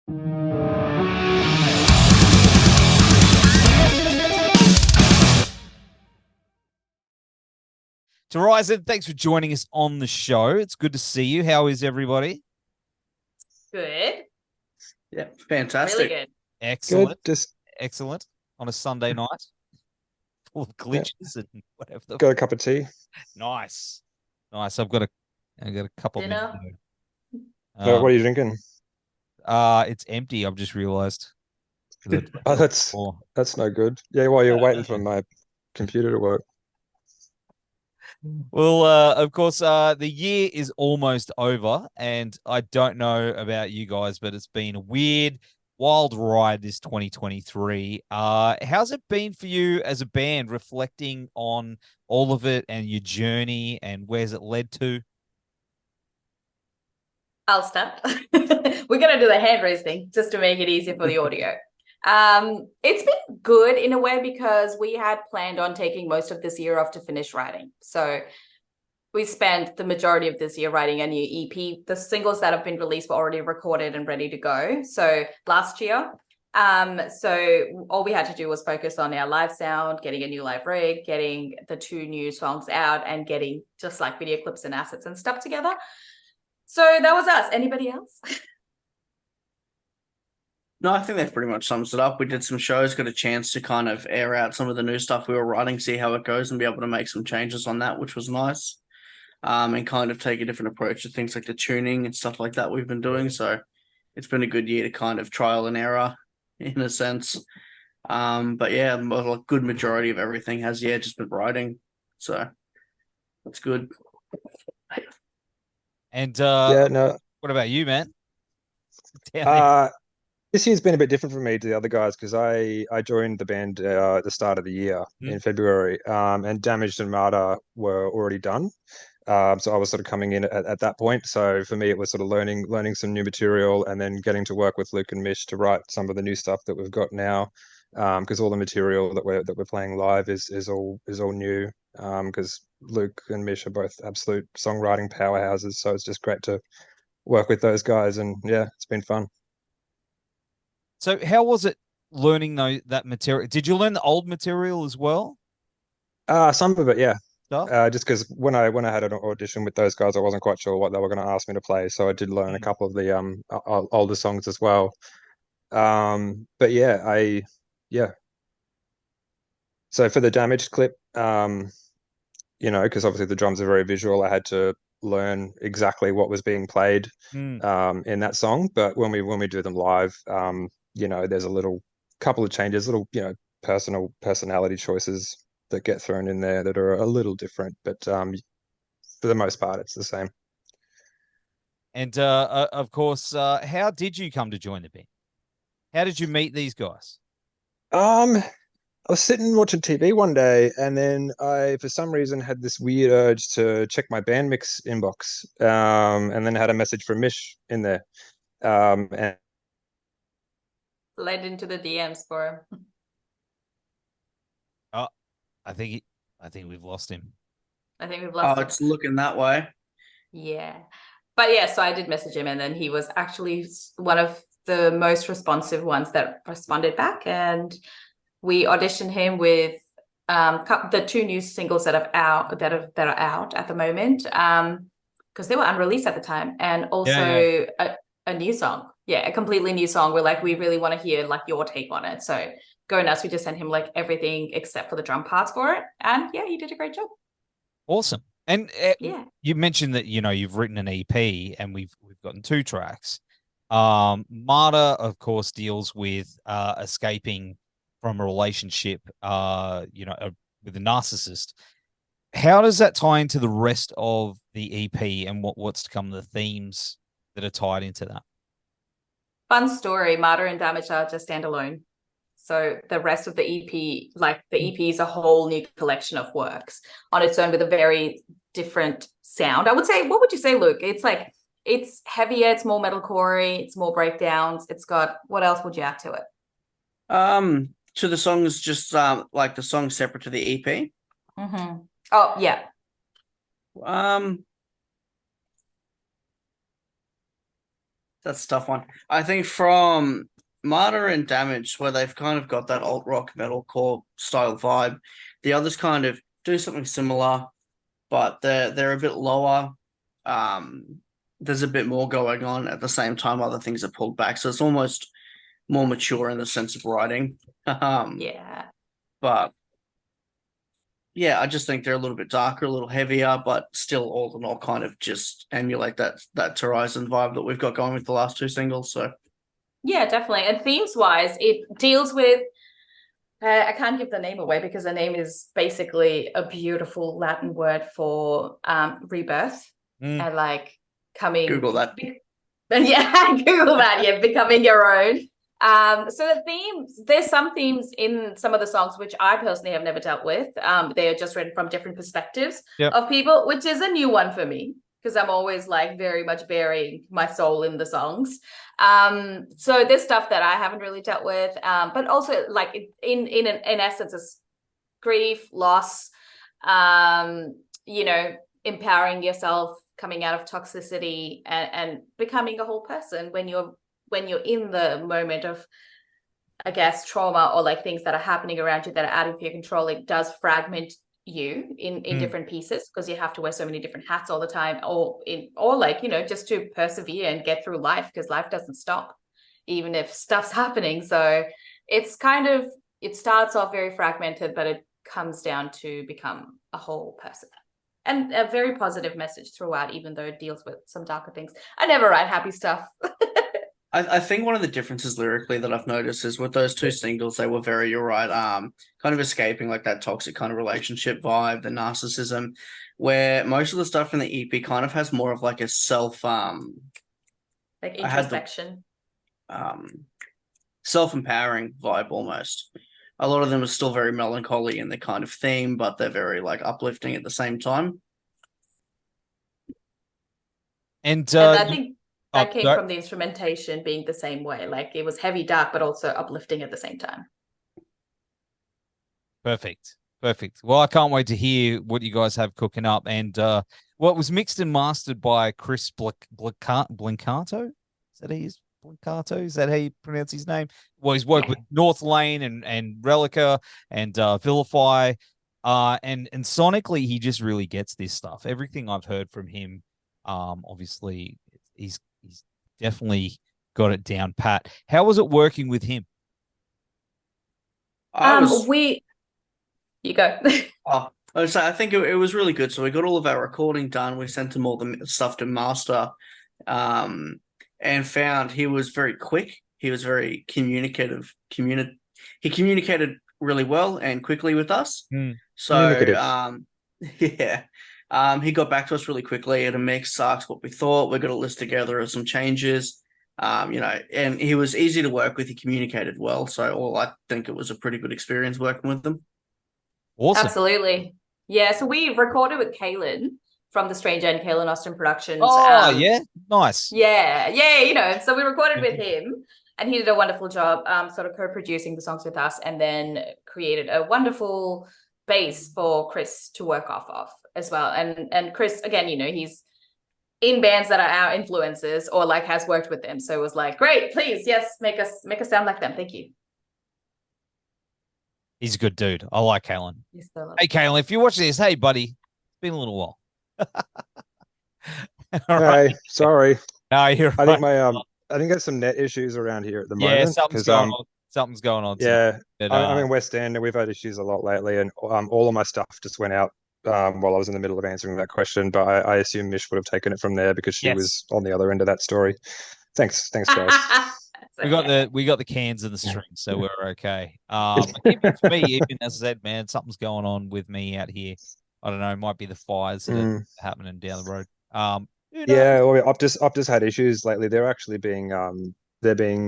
Torizon, thanks for joining us on the show. It's good to see you. How is everybody? Good. Yeah, fantastic. Really good. Excellent. Good. Just Excellent. On a Sunday night. Full of glitches and whatever. got a cup of tea. Nice. Nice. I've got a couple of Dinner? minutes. What are you drinking? It's empty, I've just realized. Oh, that's no good. Yeah, while you're waiting for my computer to work. Well, of course, the year is almost over, and I don't know about you guys, but it's been a weird, wild ride this 2023. How's it been for you as a band, reflecting on all of it and your journey, and where's it led to? I'll start. We're going to do the hand raise thing just to make it easier for the audio. It's been good in a way because we had planned on taking most of this year off to finish writing. So we spent the majority of this year writing a new EP. The singles that have been released were already recorded and ready to go. So last year, so all we had to do was focus on our live sound, getting a new live rig, getting the 2 new songs out, and getting just like video clips and assets and stuff together. So that was us. Anybody else? No, I think that pretty much sums it up. We did some shows, got a chance to kind of air out some of the new stuff we were writing, see how it goes, and be able to make some changes on that, which was nice. And kind of take a different approach to things like the tuning and stuff like that we've been doing. So it's been a good year to kind of trial and error in a sense. But yeah, a good majority of everything has, just been writing. So that's good. And No. what about you, man? Down This year's been a bit different for me to the other guys because I joined the band at the start of the year in February, and Damaged and Martyr were already done. So I was sort of coming in at that point. So for me, it was sort of learning some new material and then getting to work with Luke and Mish to write some of the new stuff that we've got now. Because all the material that we're playing live is all new. Because Luke and Mish are both absolute songwriting powerhouses. So it's just great to work with those guys, and yeah, it's been fun. So how was it learning that material? Did you learn the old material as well? Some of it, yeah. Stuff? Just because when I had an audition with those guys, I wasn't quite sure what they were going to ask me to play, so I did learn a couple of the older songs as well. But yeah. So for the Damaged clip, because obviously the drums are very visual, I had to learn exactly what was being played in that song. But when we do them live, there's a couple of changes, personality choices that get thrown in there that are a little different, but for the most part it's the same. And of course, how did you come to join the band? How did you meet these guys? I was sitting watching TV one day, and then I, for some reason, had this weird urge to check my band mix inbox, and then had a message from Mish in there, and Led into the DMs for him. Oh, I think we've lost him. I think we've lost him. It's looking that way. Yeah. But yeah, so I did message him, and then he was actually one of the most responsive ones that responded back, and we auditioned him with the 2 new singles that are out at the moment, because they were unreleased at the time, and also a new song, a completely new song. We're like, we really want to hear like your take on it. So go nuts. We just sent him like everything except for the drum parts for it, and yeah, he did a great job. Awesome. And you mentioned that you've written an EP, and we've gotten 2 tracks. Martyr, of course, deals with escaping from a relationship, with a narcissist. How does that tie into the rest of the EP, and what's to come, the themes that are tied into that? Fun story. Martyr and Damage are just standalone. So the rest of the EP, like the EP is a whole new collection of works on its own with a very different sound. I would say, what would you say, Luke? It's heavier, it's more metalcore, it's more breakdowns. It's got, what else would you add to it? So the songs just like the song separate to the EP. Mm-hmm. Oh yeah. That's a tough one. I think from Martyr and Damage, where they've kind of got that alt rock metalcore style vibe, the others kind of do something similar, but they're a bit lower. There's a bit more going on at the same time. Other things are pulled back, so it's almost more mature in the sense of writing. Yeah. But yeah, I just think they're a little bit darker, a little heavier, but still all in all kind of just emulate that Torizon vibe that we've got going with the last two singles. So yeah, definitely. And themes wise, it deals with I can't give the name away because the name is basically a beautiful Latin word for rebirth and like coming. Google that. Yeah, Google that. Yeah, becoming your own. So the themes, there's some themes in some of the songs which I personally have never dealt with. They are just written from different perspectives of people, which is a new one for me because I'm always like very much burying my soul in the songs. So there's stuff that I haven't really dealt with, but also like in essence, it's grief, loss, you know, empowering yourself, coming out of toxicity, and becoming a whole person when you're in the moment of, I guess, trauma or like things that are happening around you that are out of your control. It does fragment you in different pieces because you have to wear so many different hats all the time, or like, you know, just to persevere and get through life because life doesn't stop even if stuff's happening. So it's kind of, it starts off very fragmented, but it comes down to become a whole person. And a very positive message throughout, even though it deals with some darker things. I never write happy stuff. I think one of the differences lyrically that I've noticed is with those two singles, they were very, you're right, kind of escaping like that toxic kind of relationship vibe, the narcissism, where most of the stuff in the EP kind of has more of like a self, like introspection, self-empowering vibe almost. A lot of them are still very melancholy in the kind of theme, but they're very like uplifting at the same time. And I think that came from the instrumentation being the same way. Like it was heavy, dark, but also uplifting at the same time. Perfect. Well, I can't wait to hear what you guys have cooking up. And what was mixed and mastered by Chris Blancato? Is that his Blancato? Is that how you pronounce his name? Well, he's worked with Northlane and Reliqa and Vilify. And sonically, he just really gets this stuff. Everything I've heard from him, obviously, he's definitely got it down pat. How was it working with him? You go. I think it was really good. So we got all of our recording done. We sent him all the stuff to master, and found he was very quick. He was very communicative. He communicated really well and quickly with us. So, he got back to us really quickly at a mix, asked what we thought. We got a list together of some changes. You know, and he was easy to work with. He communicated well. So I think it was a pretty good experience working with them. Awesome. Absolutely. Yeah. So we recorded with Kaylin from the Strange and Kaylin Austin Productions. Oh, yeah. Nice. Yeah. You know, so we recorded with him and he did a wonderful job sort of co-producing the songs with us and then created a wonderful base for Chris to work off of as well. And Chris, again, you know, he's in bands that are our influences or like has worked with them. So it was like, great, please, yes, make us sound like them. Thank you. He's a good dude. I like Kalen. Hey, Kalen, if you're watching this, hey, buddy, it's been a little while. Hey, sorry. No, you're right. I think I think there's some net issues around here at the moment. Yeah, something's going on. Something's going on. Yeah, I'm in West End, and we've had issues a lot lately, and all of my stuff just went out while I was in the middle of answering that question. But I assume Mish would have taken it from there because she was on the other end of that story. Thanks, guys. We got the cans and the string, so we're okay. Even for me, even as I said, man, something's going on with me out here. I don't know. It might be the fires that are happening down the road. Yeah, well, Optus had issues lately. They're actually being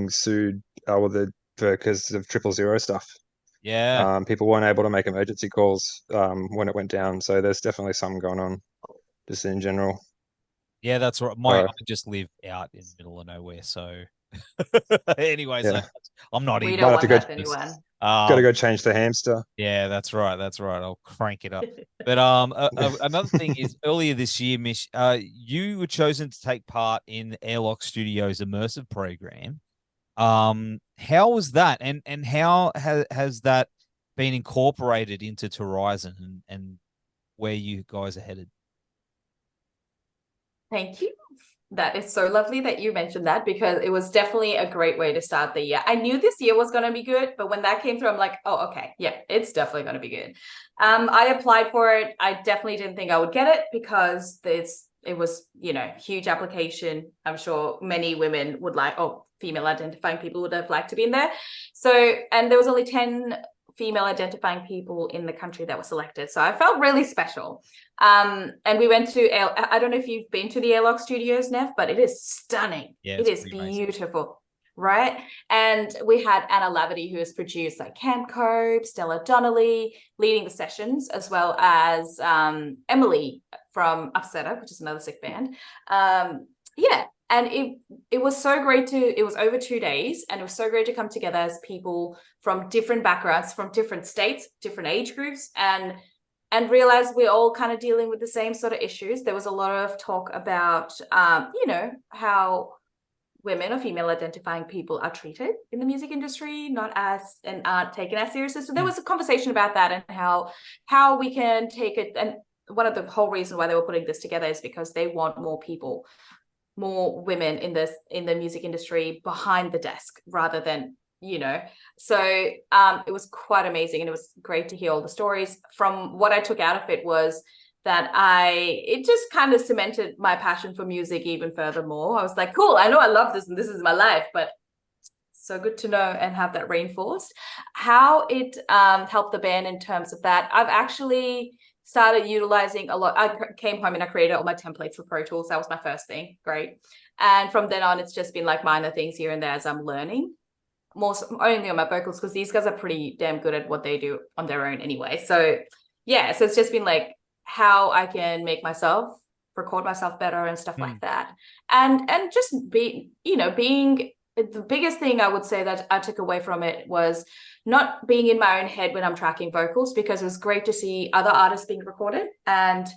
sued because of 000 stuff. Yeah. People weren't able to make emergency calls when it went down. So there's definitely something going on just in general. Yeah, that's right. I just live out in the middle of nowhere, so anyways, I'm not we even. don't want that to anyone. Got to go change the hamster. Yeah, that's right. That's right. I'll crank it up. But another thing is earlier this year, Mish, you were chosen to take part in Airlock Studios' immersive program. How was that, and how has that been incorporated into Torizon and where you guys are headed? Thank you. That is so lovely that you mentioned that, because it was definitely a great way to start the year. I knew this year was going to be good, but when that came through, I'm like, oh, okay, yeah, it's definitely going to be good. I applied for it. I definitely didn't think I would get it because it was, huge application. I'm sure many women would female identifying people would have liked to be in there. So, and there was only 10 female identifying people in the country that were selected. So I felt really special. And we went to, I don't know if you've been to the Airlock Studios, Neff, but it is stunning. Yeah, it is beautiful. Amazing. Right? And we had Anna Laverty, who has produced like Camp Cope, Stella Donnelly, leading the sessions, as well as Emily from Upsetter, which is another sick band. And it was so great it was over 2 days, and it was so great to come together as people from different backgrounds, from different states, different age groups, and realize we're all kind of dealing with the same sort of issues. There was a lot of talk about, how women or female identifying people are treated in the music industry, not as and aren't taken as seriously. So there was a conversation about that and how we can take it. And one of the whole reason why they were putting this together is because they want more women in the music industry behind the desk rather than, so it was quite amazing. And it was great to hear all the stories. From what I took out of it was that it just kind of cemented my passion for music even furthermore. I was like, cool, I know I love this and this is my life, but so good to know and have that reinforced. How it helped the band in terms of that, I've actually started utilizing a lot. I came home and I created all my templates for Pro Tools. That was my first thing. Great. And from then on, it's just been like minor things here and there as I'm learning. More only on my vocals, because these guys are pretty damn good at what they do on their own anyway. So yeah, so it's just been like how I can make myself record myself better and stuff like that. And just being the biggest thing I would say that I took away from it was not being in my own head when I'm tracking vocals, because it was great to see other artists being recorded and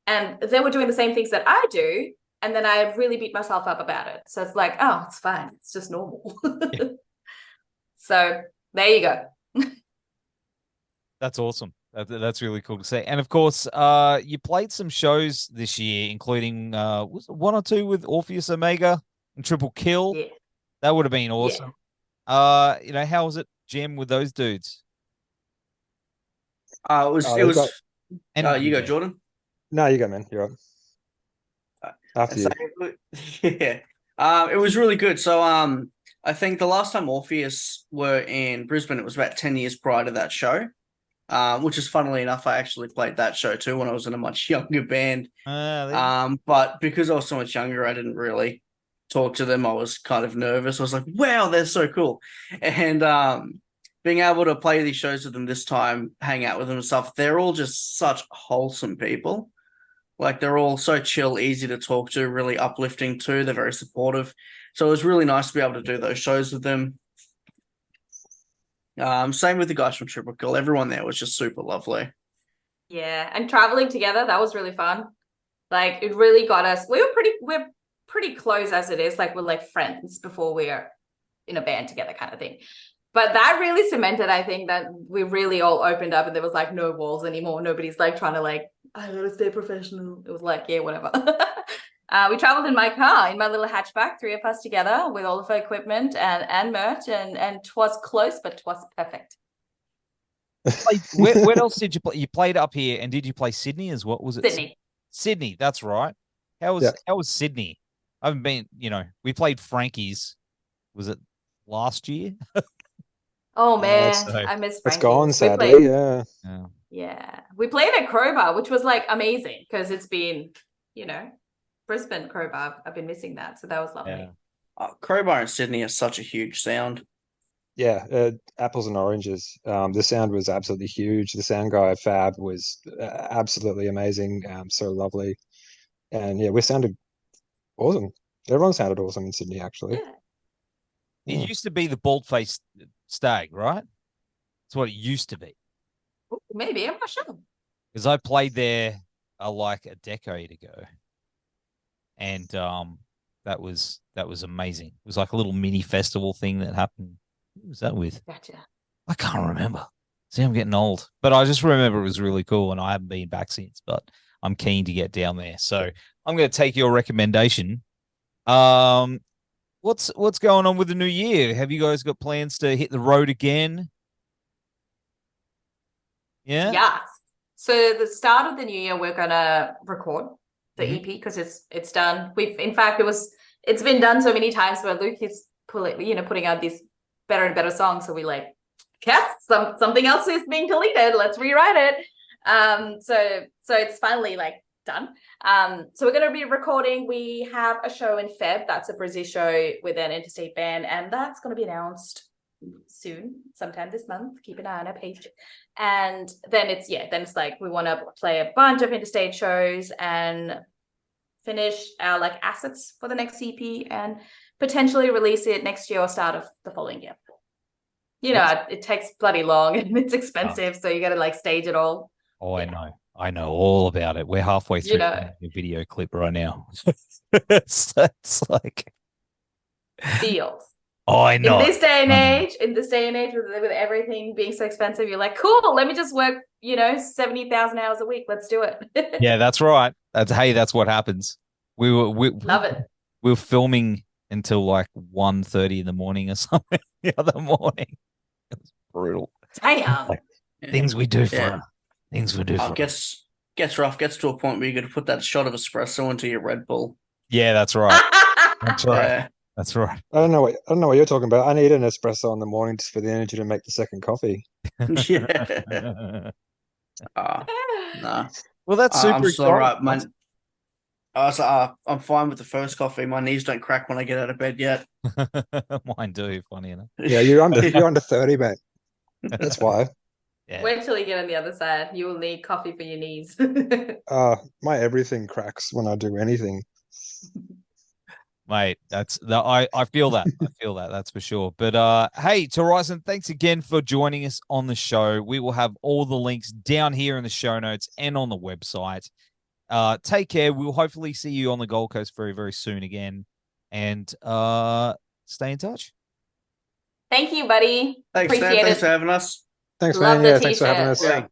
they were doing the same things that I do. And then I really beat myself up about it. So it's like, oh, it's fine. It's just normal. Yeah. So there you go. That's awesome. That's really cool to see. And of course, you played some shows this year, including was it 1 or 2 with Orpheus Omega and Triple Kill. Yeah. That would have been awesome. Yeah. How was it jam with those dudes? You go, Jordan. No, you go, man. You're up. After you. Yeah. It was really good. So I think the last time Orpheus were in Brisbane, it was about 10 years prior to that show. Which is, funnily enough, I actually played that show too when I was in a much younger band. But because I was so much younger, I didn't really talk to them. I was kind of nervous. I was like, wow, they're so cool. And being able to play these shows with them this time, hang out with them and stuff, they're all just such wholesome people. Like, they're all so chill, easy to talk to, really uplifting too. They're very supportive. So it was really nice to be able to do those shows with them. Same with the guys from Triple Kill. Everyone there was just super lovely. Yeah, and traveling together, that was really fun. Like, it really got us. We're pretty close as it is. Like, we're like friends before we're in a band together kind of thing. But that really cemented, I think, that we really all opened up and there was like no walls anymore. Nobody's like trying to like, I gotta stay professional. It was like, yeah, whatever. We traveled in my car, in my little hatchback, 3 of us together with all of our equipment and merch, and 'twas close, but 'twas perfect. Where else did you play? You played up here, and did you play Sydney as well? Was it Sydney? Sydney, that's right. How was Sydney? I haven't been. We played Frankie's. Was it last year? Oh man, I miss Frankie's. It's gone sadly. Yeah. We played at Crowbar, which was like amazing because it's been, Brisbane Crowbar. I've been missing that, so that was lovely. Yeah. Crowbar in Sydney is such a huge sound. Yeah, apples and oranges. The sound was absolutely huge. The sound guy Fab was absolutely amazing. So lovely, and yeah, we sounded awesome. Everyone sounded awesome in Sydney, actually. Yeah. It used to be the bald-faced stag, right? It's what it used to be. Ooh, maybe, I'm not sure. Because I played there like a decade ago, and that was amazing. It was like a little mini festival thing that happened. Who was that with? Gotcha. I can't remember. See, I'm getting old, but I just remember it was really cool, and I haven't been back since. But I'm keen to get down there, so I'm going to take your recommendation. What's going on with the new year? Have you guys got plans to hit the road again? Yeah. Yes. So the start of the new year, we're gonna record the Mhm. EP because it's done. It's been done so many times where Luke is putting out these better and better songs. So we like, yes, something else is being deleted. Let's rewrite it. So it's finally like done. So we're gonna be recording. We have a show in Feb. That's a Brazil show with an interstate band, and that's gonna be announced soon, sometime this month. Keep an eye on our page. And then it's like we want to play a bunch of interstate shows and finish our like assets for the next EP and potentially release it next year or start of the following year. It takes bloody long and it's expensive, so you got to like stage it all. Oh, yeah. I know all about it. We're halfway through the video clip right now. It's like deals. Oh, I know. In this day and age, with everything being so expensive, you're like, cool, let me just work, 70,000 hours a week. Let's do it. Yeah, that's right. That's what happens. We love it. We were filming until like 1:30 in the morning or something the other morning. It was brutal. Damn. Like, things we do for things we do for gets rough, gets to a point where you got to put that shot of espresso into your Red Bull. Yeah, that's right. That's right. Yeah. That's right. I don't know what you're talking about. I need an espresso in the morning just for the energy to make the second coffee. Yeah. No. Well, that's super. I'm still all right, man. I'm fine with the first coffee. My knees don't crack when I get out of bed yet. Mine do. Funny enough. Yeah, you're under 30, mate. That's why. Yeah. Wait till you get on the other side. You will need coffee for your knees. My everything cracks when I do anything. Mate, I feel that. I feel that. That's for sure. But hey, Torizon, thanks again for joining us on the show. We will have all the links down here in the show notes and on the website. Take care. We'll hopefully see you on the Gold Coast very, very soon again. And stay in touch. Thank you, buddy. Thanks, Appreciate Stan. it. Thanks for having us. Thanks, Love man. the Yeah, thanks for having t-shirt. us. Yeah.